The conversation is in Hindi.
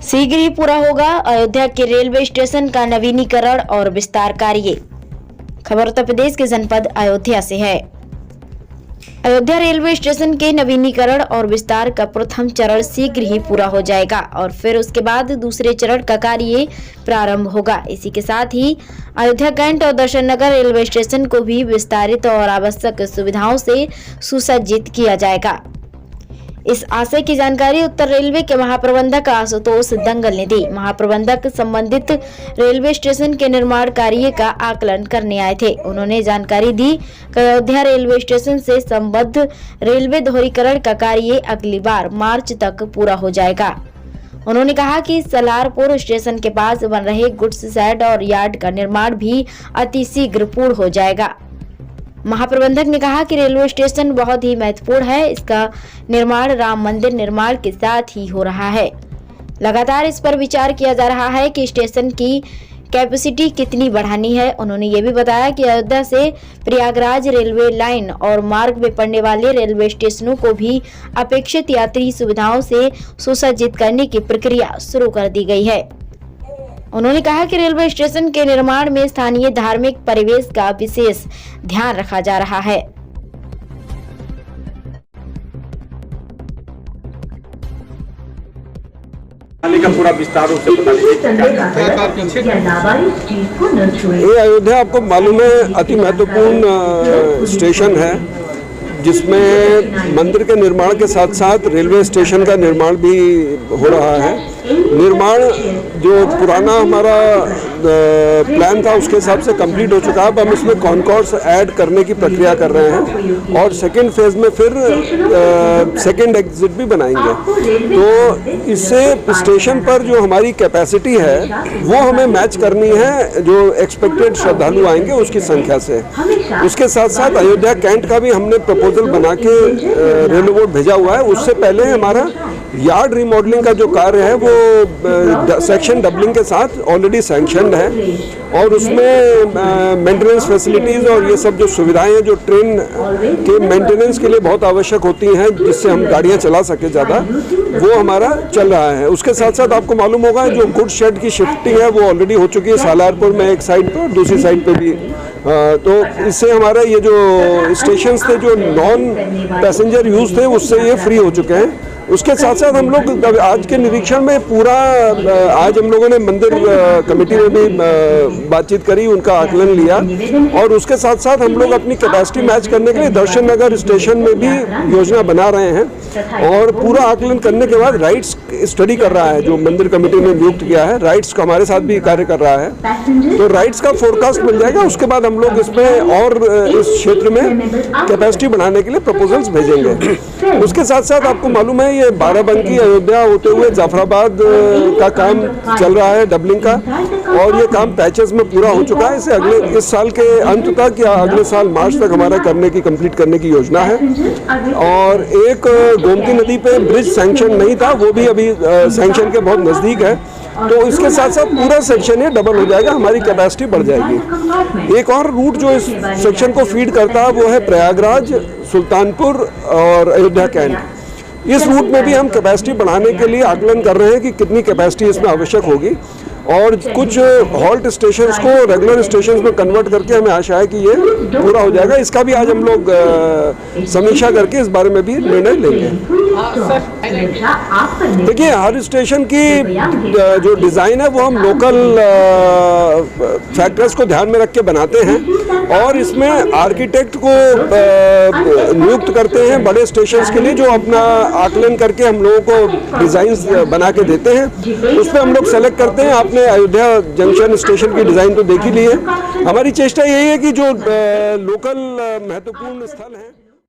शीघ्र ही पूरा होगा अयोध्या के रेलवे स्टेशन का नवीनीकरण और विस्तार कार्य। खबर उत्तर प्रदेश के जनपद अयोध्या से है। अयोध्या रेलवे स्टेशन के नवीनीकरण और विस्तार का प्रथम चरण शीघ्र ही पूरा हो जाएगा और फिर उसके बाद दूसरे चरण का कार्य प्रारंभ होगा। इसी के साथ ही अयोध्या कैंट और दर्शन नगर रेलवे स्टेशन को भी विस्तारित और आवश्यक सुविधाओं से सुसज्जित किया जाएगा। इस आशय की जानकारी उत्तर रेलवे के महाप्रबंधक आशुतोष दंगल ने दी। महाप्रबंधक संबंधित रेलवे स्टेशन के निर्माण कार्य का आकलन करने आए थे। उन्होंने जानकारी दी कि अयोध्या रेलवे स्टेशन से संबद्ध रेलवे दोहरीकरण का कार्य अगली बार मार्च तक पूरा हो जाएगा। उन्होंने कहा कि सलारपुर स्टेशन के पास बन रहे गुड्स शेड और यार्ड का निर्माण भी अति शीघ्र पूर्ण हो जाएगा। महाप्रबंधक ने कहा कि रेलवे स्टेशन बहुत ही महत्वपूर्ण है। इसका निर्माण राम मंदिर निर्माण के साथ ही हो रहा है। लगातार इस पर विचार किया जा रहा है कि स्टेशन की कैपेसिटी कितनी बढ़ानी है। उन्होंने ये भी बताया कि अयोध्या से प्रयागराज रेलवे लाइन और मार्ग में पड़ने वाले रेलवे स्टेशनों को भी अपेक्षित यात्री सुविधाओं से सुसज्जित करने की प्रक्रिया शुरू कर दी गई है। उन्होंने कहा कि रेलवे स्टेशन के निर्माण में स्थानीय धार्मिक परिवेश का विशेष ध्यान रखा जा रहा है। का पूरा विस्तार से बता ये अयोध्या आपको मालूम है अति महत्वपूर्ण स्टेशन है, जिसमें मंदिर के निर्माण के साथ साथ रेलवे स्टेशन का निर्माण भी हो रहा है। निर्माण जो पुराना हमारा प्लान था उसके हिसाब से कंप्लीट हो चुका है। अब हम इसमें कॉन्कोर्स ऐड करने की प्रक्रिया कर रहे हैं और सेकेंड फेज में फिर सेकेंड एग्जिट भी बनाएंगे। तो इससे स्टेशन पर जो हमारी कैपेसिटी है वो हमें मैच करनी है जो एक्सपेक्टेड श्रद्धालु आएंगे उसकी संख्या से। उसके साथ साथ अयोध्या कैंट का भी हमने प्रपोजल बना के रेलवे बोर्ड भेजा हुआ है। उससे पहले हमारा यार्ड रिमॉडलिंग का जो कार्य है वो सेक्शन डबलिंग के साथ ऑलरेडी सैंक्शनड है और उसमें मेंटेनेंस फैसिलिटीज़ और ये सब जो सुविधाएं हैं जो ट्रेन के मेंटेनेंस के लिए बहुत आवश्यक होती हैं जिससे हम गाड़ियां चला सके ज़्यादा, वो हमारा चल रहा है। उसके साथ साथ आपको मालूम होगा जो गुड शेड की शिफ्टिंग है वो ऑलरेडी हो चुकी है सालारपुर में एक साइड पर, दूसरी साइड पर भी। तो इससे हमारा ये जो स्टेशंस थे जो नॉन पैसेंजर यूज़ थे उससे ये फ्री हो चुके हैं। उसके साथ साथ हम लोग आज के निरीक्षण में पूरा आज हम लोगों ने मंदिर कमेटी में भी बातचीत करी, उनका आकलन लिया और उसके साथ साथ हम लोग अपनी कैपेसिटी मैच करने के लिए दर्शन नगर स्टेशन में भी योजना बना रहे हैं और पूरा आकलन करने के बाद राइट्स स्टडी कर रहा है जो मंदिर कमेटी ने नियुक्त किया है। राइट्स का हमारे साथ भी कार्य कर रहा है, तो राइट्स का फोरकास्ट मिल जाएगा। उसके बाद हम लोग इसमें और इस क्षेत्र में कैपेसिटी बढ़ाने के लिए प्रपोजल्स भेजेंगे। उसके साथ साथ आपको मालूम है ये बाराबंकी अयोध्या होते हुए जाफराबाद का काम चल रहा है डबलिंग का और ये काम पैचेस में पूरा हो चुका है। इसे अगले इस साल के अंत तक या अगले साल मार्च तक हमारा कंप्लीट करने की योजना है। और एक गोमती नदी पे ब्रिज सैंक्शन नहीं था, वो भी अभी सैंक्शन के बहुत नज़दीक है। तो इसके साथ साथ पूरा सेक्शन ये डबल हो जाएगा, हमारी कैपेसिटी बढ़ जाएगी। एक और रूट जो इस सेक्शन को फीड करता है वो है प्रयागराज, सुल्तानपुर और अयोध्या कैंट। इस रूट में भी हम कैपेसिटी बढ़ाने के लिए आकलन कर रहे हैं कि कितनी कैपेसिटी इसमें आवश्यक होगी और कुछ हॉल्ट स्टेशंस को रेगुलर स्टेशंस में कन्वर्ट करके हमें आशा है कि ये पूरा हो जाएगा। इसका भी आज हम लोग समीक्षा करके इस बारे में भी निर्णय लेंगे। देखिए हर स्टेशन की जो डिज़ाइन है वो हम लोकल फैक्टर्स को ध्यान में रख के बनाते हैं और इसमें आर्किटेक्ट को नियुक्त करते हैं बड़े स्टेशंस के लिए जो अपना आकलन करके हम लोगों को डिज़ाइंस बना के देते हैं। उसमें हम लोग सेलेक्ट करते हैं। आपने अयोध्या जंक्शन स्टेशन की डिज़ाइन तो देख ही ली है। हमारी चेष्टा यही है कि जो लोकल महत्वपूर्ण स्थल हैं